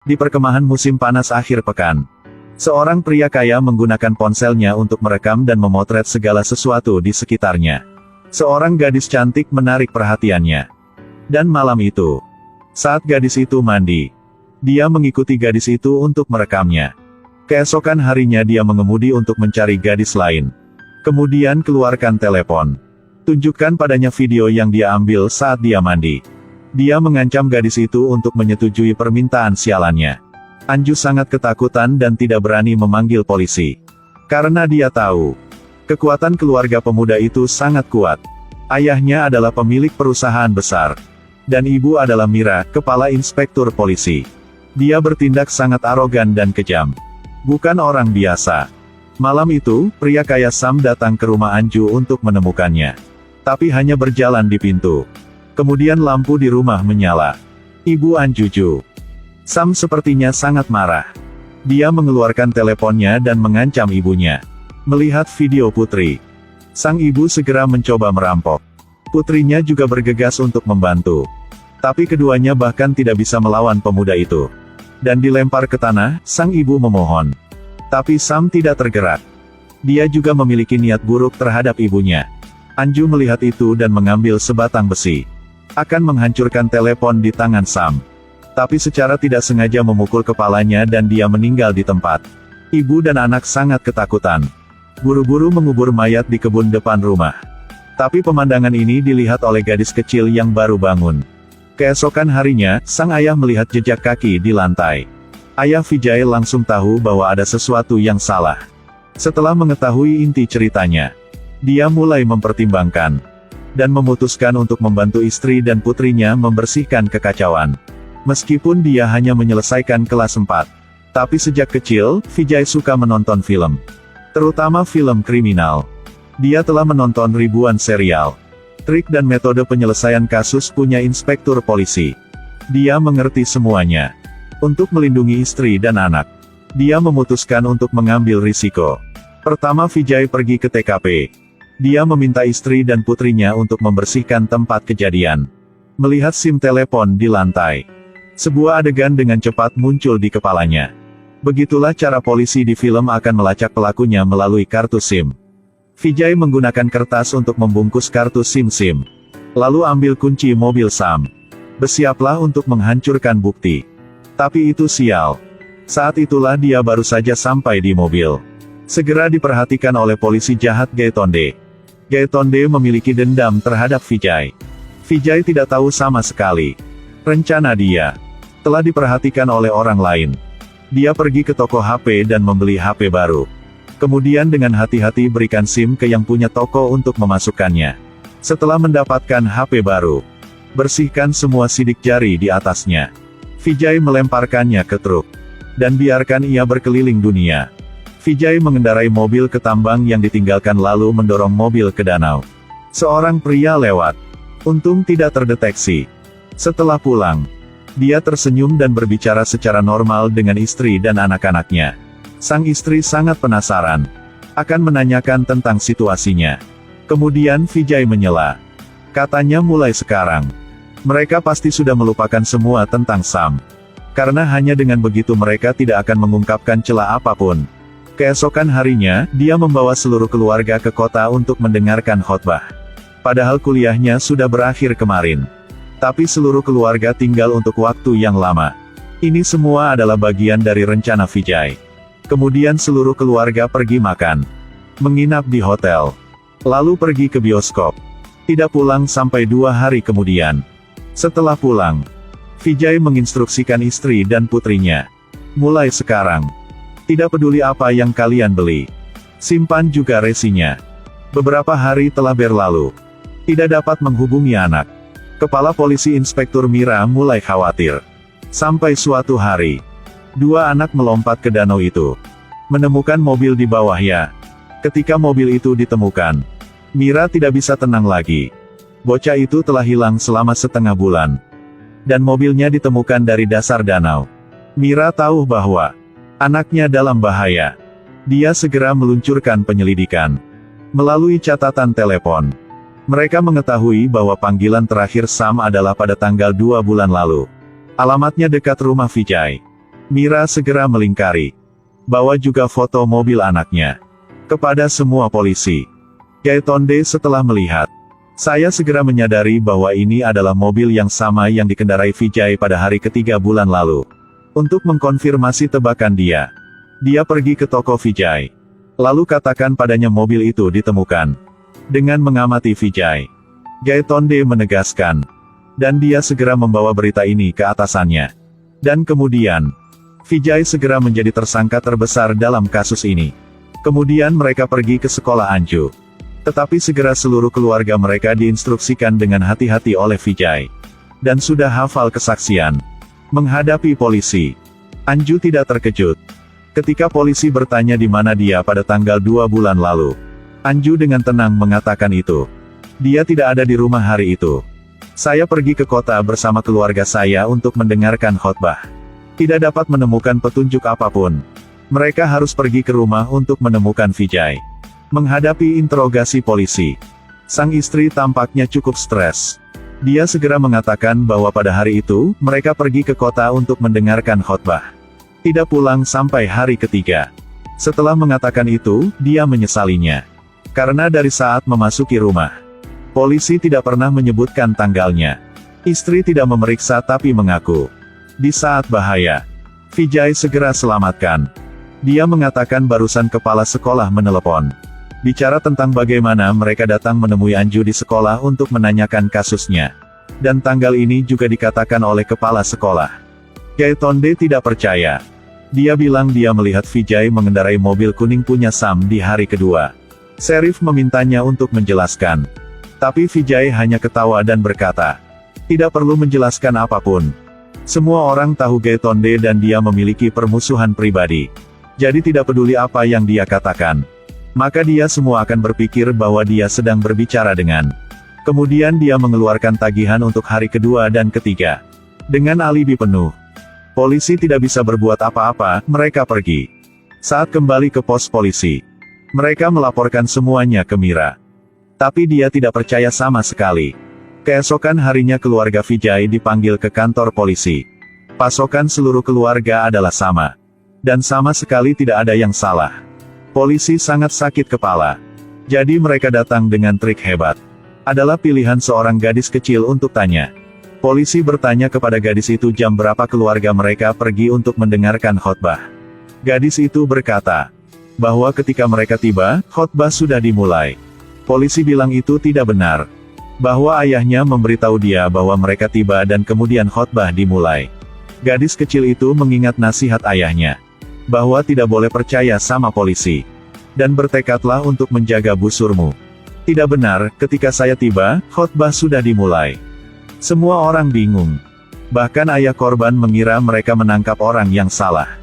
Di perkemahan musim panas akhir pekan, seorang pria kaya menggunakan ponselnya untuk merekam dan memotret segala sesuatu di sekitarnya. Seorang gadis cantik menarik perhatiannya. Dan malam itu, saat gadis itu mandi, dia mengikuti gadis itu untuk merekamnya. Keesokan harinya dia mengemudi untuk mencari gadis lain. Kemudian keluarkan telepon. Tunjukkan padanya video yang dia ambil saat dia mandi. Dia mengancam gadis itu untuk menyetujui permintaan sialannya. Anju sangat ketakutan dan tidak berani memanggil polisi. Karena dia tahu, kekuatan keluarga pemuda itu sangat kuat. Ayahnya adalah pemilik perusahaan besar. Dan ibu adalah Mira, kepala inspektur polisi. Dia bertindak sangat arogan dan kejam. Bukan orang biasa. Malam itu, pria kaya Sam datang ke rumah Anju untuk menemukannya. Tapi hanya berjalan di pintu. Kemudian lampu di rumah menyala. Ibu Anjuju. Sam sepertinya sangat marah. Dia mengeluarkan teleponnya dan mengancam ibunya. Melihat video putri, sang ibu segera mencoba merampok. Putrinya juga bergegas untuk membantu. Tapi keduanya bahkan tidak bisa melawan pemuda itu. Dan dilempar ke tanah, sang ibu memohon. Tapi Sam tidak tergerak. Dia juga memiliki niat buruk terhadap ibunya. Anju melihat itu dan mengambil sebatang besi. Akan menghancurkan telepon di tangan Sam. Tapi secara tidak sengaja memukul kepalanya dan dia meninggal di tempat. Ibu dan anak sangat ketakutan. Buru-buru mengubur mayat di kebun depan rumah. Tapi pemandangan ini dilihat oleh gadis kecil yang baru bangun. Keesokan harinya, sang ayah melihat jejak kaki di lantai. Ayah Vijay langsung tahu bahwa ada sesuatu yang salah. Setelah mengetahui inti ceritanya, dia mulai mempertimbangkan. Dan memutuskan untuk membantu istri dan putrinya membersihkan kekacauan. Meskipun dia hanya menyelesaikan kelas 4. Tapi sejak kecil, Vijay suka menonton film. Terutama film kriminal. Dia telah menonton ribuan serial. Trik dan metode penyelesaian kasus punya inspektur polisi. Dia mengerti semuanya. Untuk melindungi istri dan anak, dia memutuskan untuk mengambil risiko. Pertama Vijay pergi ke TKP. Dia meminta istri dan putrinya untuk membersihkan tempat kejadian. Melihat SIM telepon di lantai, sebuah adegan dengan cepat muncul di kepalanya. Begitulah cara polisi di film akan melacak pelakunya melalui kartu SIM. Vijay menggunakan kertas untuk membungkus kartu SIM. Lalu ambil kunci mobil Sam. Bersiaplah untuk menghancurkan bukti. Tapi itu sial. Saat itulah dia baru saja sampai di mobil. Segera diperhatikan oleh polisi jahat Gaitonde. Gaitonde memiliki dendam terhadap Vijay. Vijay tidak tahu sama sekali. Rencana dia telah diperhatikan oleh orang lain. Dia pergi ke toko HP dan membeli HP baru. Kemudian dengan hati-hati berikan SIM ke yang punya toko untuk memasukkannya. Setelah mendapatkan HP baru, bersihkan semua sidik jari di atasnya. Vijay melemparkannya ke truk. Dan biarkan ia berkeliling dunia. Vijay mengendarai mobil ke tambang yang ditinggalkan lalu mendorong mobil ke danau. Seorang pria lewat. Untung tidak terdeteksi. Setelah pulang, dia tersenyum dan berbicara secara normal dengan istri dan anak-anaknya. Sang istri sangat penasaran. Akan menanyakan tentang situasinya. Kemudian Vijay menyela. Katanya mulai sekarang, mereka pasti sudah melupakan semua tentang Sam. Karena hanya dengan begitu mereka tidak akan mengungkapkan celah apapun. Keesokan harinya, dia membawa seluruh keluarga ke kota untuk mendengarkan khotbah. Padahal kuliahnya sudah berakhir kemarin. Tapi seluruh keluarga tinggal untuk waktu yang lama. Ini semua adalah bagian dari rencana Vijay. Kemudian seluruh keluarga pergi makan. Menginap di hotel. Lalu pergi ke bioskop. Tidak pulang sampai 2 hari kemudian. Setelah pulang, Vijay menginstruksikan istri dan putrinya. Mulai sekarang, tidak peduli apa yang kalian beli, simpan juga resinya. Beberapa hari telah berlalu. Tidak dapat menghubungi anak. Kepala polisi Inspektur Mira mulai khawatir. Sampai suatu hari, 2 anak melompat ke danau itu. Menemukan mobil di bawahnya. Ketika mobil itu ditemukan, Mira tidak bisa tenang lagi. Bocah itu telah hilang selama setengah bulan. Dan mobilnya ditemukan dari dasar danau. Mira tahu bahwa anaknya dalam bahaya. Dia segera meluncurkan penyelidikan. Melalui catatan telepon, mereka mengetahui bahwa panggilan terakhir Sam adalah pada tanggal 2 bulan lalu. Alamatnya dekat rumah Vijay. Mira segera melingkari. Bawa juga foto mobil anaknya. Kepada semua polisi. Gaetonde setelah melihat. Saya segera menyadari bahwa ini adalah mobil yang sama yang dikendarai Vijay pada hari ketiga bulan lalu. Untuk mengkonfirmasi tebakan dia. Dia pergi ke toko Vijay. Lalu katakan padanya mobil itu ditemukan. Dengan mengamati Vijay. Gaetonde menegaskan. Dan dia segera membawa berita ini ke atasannya. Dan kemudian, Vijay segera menjadi tersangka terbesar dalam kasus ini. Kemudian mereka pergi ke sekolah Anju. Tetapi segera seluruh keluarga mereka diinstruksikan dengan hati-hati oleh Vijay. Dan sudah hafal kesaksian. Menghadapi polisi. Anju tidak terkejut. Ketika polisi bertanya di mana dia pada tanggal 2 bulan lalu. Anju dengan tenang mengatakan itu. Dia tidak ada di rumah hari itu. Saya pergi ke kota bersama keluarga saya untuk mendengarkan khotbah. Tidak dapat menemukan petunjuk apapun. Mereka harus pergi ke rumah untuk menemukan Vijay. Menghadapi interogasi polisi. Sang istri tampaknya cukup stres. Dia segera mengatakan bahwa pada hari itu, mereka pergi ke kota untuk mendengarkan khotbah. Tidak pulang sampai hari ketiga. Setelah mengatakan itu, dia menyesalinya. Karena dari saat memasuki rumah, polisi tidak pernah menyebutkan tanggalnya. Istri tidak memeriksa tapi mengaku. Di saat bahaya, Vijay segera selamatkan. Dia mengatakan barusan kepala sekolah menelepon. Bicara tentang bagaimana mereka datang menemui Anju di sekolah untuk menanyakan kasusnya. Dan tanggal ini juga dikatakan oleh kepala sekolah. Gaetonde tidak percaya. Dia bilang dia melihat Vijay mengendarai mobil kuning punya Sam di hari kedua. Sheriff memintanya untuk menjelaskan. Tapi Vijay hanya ketawa dan berkata, tidak perlu menjelaskan apapun. Semua orang tahu Gaetonde dan dia memiliki permusuhan pribadi. Jadi tidak peduli apa yang dia katakan. Maka dia semua akan berpikir bahwa dia sedang berbicara dengan. Kemudian dia mengeluarkan tagihan untuk hari kedua dan ketiga. Dengan alibi penuh. Polisi tidak bisa berbuat apa-apa, mereka pergi. Saat kembali ke pos polisi. Mereka melaporkan semuanya ke Mira. Tapi dia tidak percaya sama sekali. Keesokan harinya keluarga Vijay dipanggil ke kantor polisi. Pasokan seluruh keluarga adalah sama. Dan sama sekali tidak ada yang salah. Polisi sangat sakit kepala. Jadi mereka datang dengan trik hebat. Adalah pilihan seorang gadis kecil untuk tanya. Polisi bertanya kepada gadis itu jam berapa keluarga mereka pergi untuk mendengarkan khotbah. Gadis itu berkata, bahwa ketika mereka tiba, khotbah sudah dimulai. Polisi bilang itu tidak benar. Bahwa ayahnya memberitahu dia bahwa mereka tiba dan kemudian khotbah dimulai. Gadis kecil itu mengingat nasihat ayahnya. Bahwa tidak boleh percaya sama polisi. Dan bertekadlah untuk menjaga busurmu. Tidak benar, ketika saya tiba, khotbah sudah dimulai. Semua orang bingung. Bahkan ayah korban mengira mereka menangkap orang yang salah.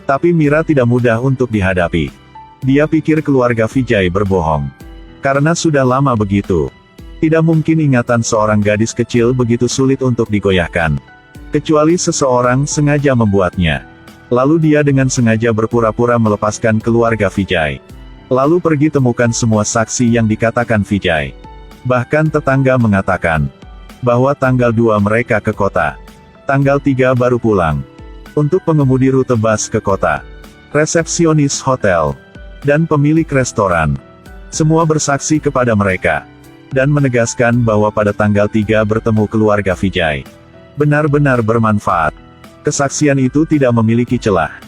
Tapi Mira tidak mudah untuk dihadapi. Dia pikir keluarga Vijay berbohong. Karena sudah lama begitu. Tidak mungkin ingatan seorang gadis kecil begitu sulit untuk digoyahkan. Kecuali seseorang sengaja membuatnya. Lalu dia dengan sengaja berpura-pura melepaskan keluarga Vijay. Lalu pergi temukan semua saksi yang dikatakan Vijay. Bahkan tetangga mengatakan bahwa tanggal 2 mereka ke kota. Tanggal 3 baru pulang. Untuk pengemudi rute bus ke kota. Resepsionis hotel. Dan pemilik restoran. Semua bersaksi kepada mereka. Dan menegaskan bahwa pada tanggal 3 bertemu keluarga Vijay. Benar-benar bermanfaat. Kesaksian itu tidak memiliki celah.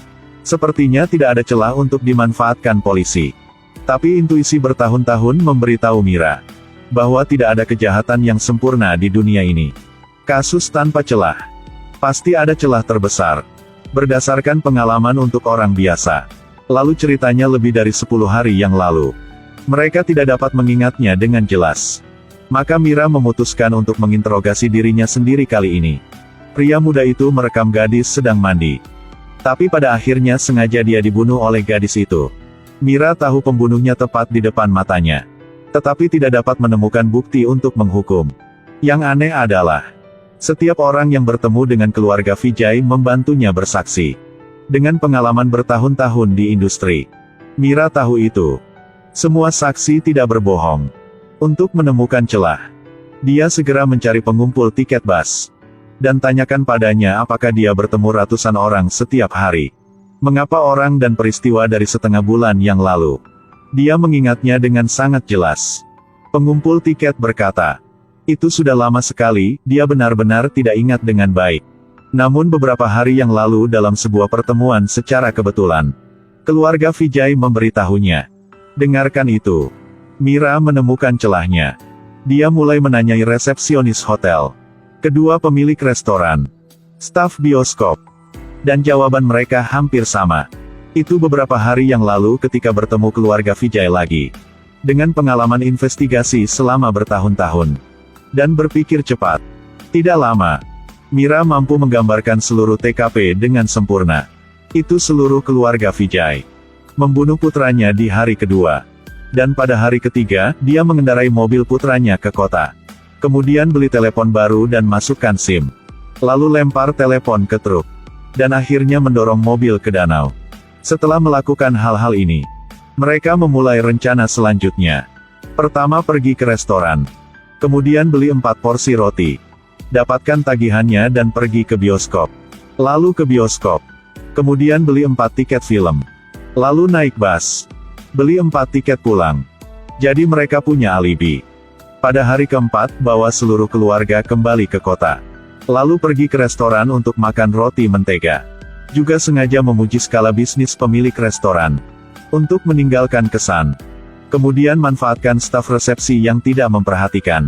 Sepertinya tidak ada celah untuk dimanfaatkan polisi. Tapi intuisi bertahun-tahun memberitahu Mira. Bahwa tidak ada kejahatan yang sempurna di dunia ini. Kasus tanpa celah. Pasti ada celah terbesar. Berdasarkan pengalaman untuk orang biasa. Lalu ceritanya lebih dari 10 hari yang lalu. Mereka tidak dapat mengingatnya dengan jelas. Maka Mira memutuskan untuk menginterogasi dirinya sendiri kali ini. Pria muda itu merekam gadis sedang mandi. Tapi pada akhirnya sengaja dia dibunuh oleh gadis itu. Mira tahu pembunuhnya tepat di depan matanya. Tetapi tidak dapat menemukan bukti untuk menghukum. Yang aneh adalah, setiap orang yang bertemu dengan keluarga Vijay membantunya bersaksi. Dengan pengalaman bertahun-tahun di industri. Mira tahu itu. Semua saksi tidak berbohong. Untuk menemukan celah. Dia segera mencari pengumpul tiket bus. Dan tanyakan padanya apakah dia bertemu ratusan orang setiap hari. Mengapa orang dan peristiwa dari setengah bulan yang lalu. Dia mengingatnya dengan sangat jelas. Pengumpul tiket berkata, itu sudah lama sekali, dia benar-benar tidak ingat dengan baik. Namun beberapa hari yang lalu dalam sebuah pertemuan secara kebetulan, keluarga Vijay memberitahunya. Dengarkan itu. Mira menemukan celahnya. Dia mulai menanyai resepsionis hotel, kedua pemilik restoran, staf bioskop, dan jawaban mereka hampir sama. Itu beberapa hari yang lalu ketika bertemu keluarga Vijay lagi. Dengan pengalaman investigasi selama bertahun-tahun. Dan berpikir cepat. Tidak lama, Mira mampu menggambarkan seluruh TKP dengan sempurna. Itu seluruh keluarga Vijay membunuh putranya di hari kedua. Dan pada hari ketiga, dia mengendarai mobil putranya ke kota. Kemudian beli telepon baru dan masukkan SIM. Lalu lempar telepon ke truk. Dan akhirnya mendorong mobil ke danau. Setelah melakukan hal-hal ini, mereka memulai rencana selanjutnya. Pertama pergi ke restoran. Kemudian beli 4 porsi roti. Dapatkan tagihannya dan pergi ke bioskop. Lalu ke bioskop. Kemudian beli 4 tiket film. Lalu naik bus. Beli 4 tiket pulang. Jadi mereka punya alibi. Pada hari keempat, bawa seluruh keluarga kembali ke kota. Lalu pergi ke restoran untuk makan roti mentega. Juga sengaja memuji skala bisnis pemilik restoran. Untuk meninggalkan kesan. Kemudian manfaatkan staf resepsi yang tidak memperhatikan.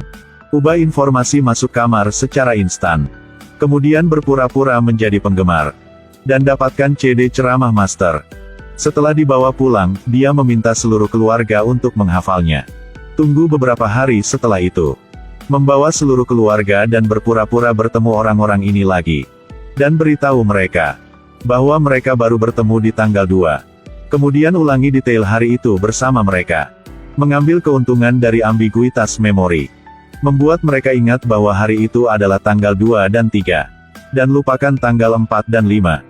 Ubah informasi masuk kamar secara instan. Kemudian berpura-pura menjadi penggemar. Dan dapatkan CD ceramah master. Setelah dibawa pulang, dia meminta seluruh keluarga untuk menghafalnya. Tunggu beberapa hari setelah itu. Membawa seluruh keluarga dan berpura-pura bertemu orang-orang ini lagi. Dan beritahu mereka bahwa mereka baru bertemu di tanggal 2. Kemudian ulangi detail hari itu bersama mereka. Mengambil keuntungan dari ambiguitas memori. Membuat mereka ingat bahwa hari itu adalah tanggal 2 dan 3. Dan lupakan tanggal 4 dan 5.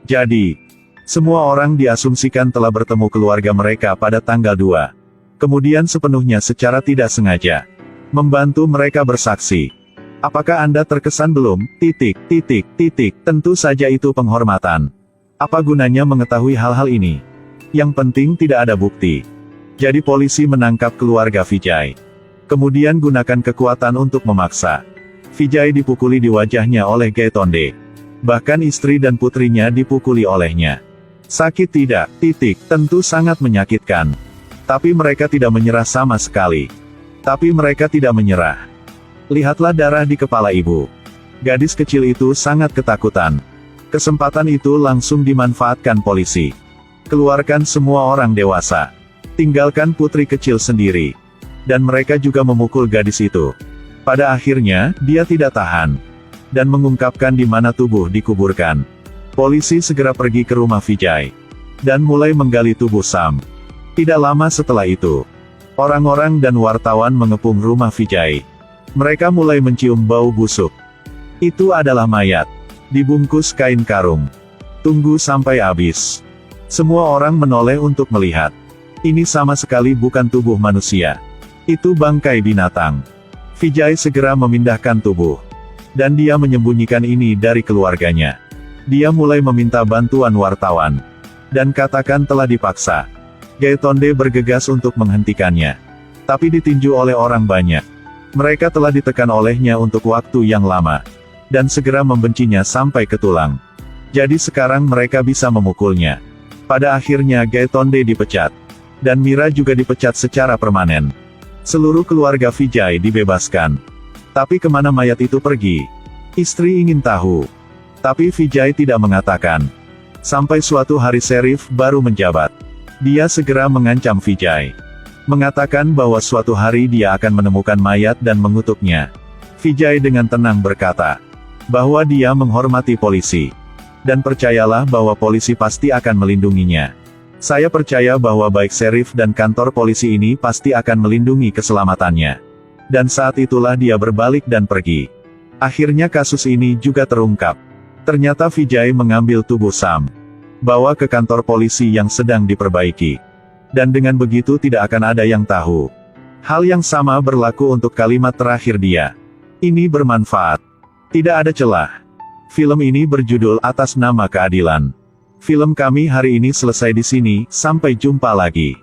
Jadi, semua orang diasumsikan telah bertemu keluarga mereka pada tanggal 2. Kemudian sepenuhnya secara tidak sengaja membantu mereka bersaksi. Apakah Anda terkesan belum? Tentu saja itu penghormatan. Apa gunanya mengetahui hal-hal ini? Yang penting tidak ada bukti. Jadi polisi menangkap keluarga Vijay. Kemudian gunakan kekuatan untuk memaksa. Vijay dipukuli di wajahnya oleh Gaitonde. Bahkan istri dan putrinya dipukuli olehnya. Sakit tidak? Tentu sangat menyakitkan. Tapi mereka tidak menyerah sama sekali. Tapi mereka tidak menyerah. Lihatlah darah di kepala ibu. Gadis kecil itu sangat ketakutan. Kesempatan itu langsung dimanfaatkan polisi. Keluarkan semua orang dewasa. Tinggalkan putri kecil sendiri. Dan mereka juga memukul gadis itu. Pada akhirnya, dia tidak tahan. Dan mengungkapkan di mana tubuh dikuburkan. Polisi segera pergi ke rumah Vijay. Dan mulai menggali tubuh Sam. Tidak lama setelah itu, orang-orang dan wartawan mengepung rumah Vijay. Mereka mulai mencium bau busuk. Itu adalah mayat. Dibungkus kain karung. Tunggu sampai habis. Semua orang menoleh untuk melihat. Ini sama sekali bukan tubuh manusia. Itu bangkai binatang. Vijay segera memindahkan tubuh. Dan dia menyembunyikan ini dari keluarganya. Dia mulai meminta bantuan wartawan. Dan katakan telah dipaksa. Gaitonde bergegas untuk menghentikannya. Tapi ditinju oleh orang banyak. Mereka telah ditekan olehnya untuk waktu yang lama. Dan segera membencinya sampai ke tulang. Jadi sekarang mereka bisa memukulnya. Pada akhirnya Gaitonde dipecat. Dan Mira juga dipecat secara permanen. Seluruh keluarga Vijay dibebaskan. Tapi kemana mayat itu pergi? Istri ingin tahu. Tapi Vijay tidak mengatakan. Sampai suatu hari Serif baru menjabat. Dia segera mengancam Vijay. Mengatakan bahwa suatu hari dia akan menemukan mayat dan mengutuknya. Vijay dengan tenang berkata. Bahwa dia menghormati polisi. Dan percayalah bahwa polisi pasti akan melindunginya. Saya percaya bahwa baik Serif dan kantor polisi ini pasti akan melindungi keselamatannya. Dan saat itulah dia berbalik dan pergi. Akhirnya kasus ini juga terungkap. Ternyata Vijay mengambil tubuh Sam. Bawa ke kantor polisi yang sedang diperbaiki. Dan dengan begitu tidak akan ada yang tahu. Hal yang sama berlaku untuk kalimat terakhir dia. Ini bermanfaat. Tidak ada celah. Film ini berjudul Atas Nama Keadilan. Film kami hari ini selesai di sini, sampai jumpa lagi.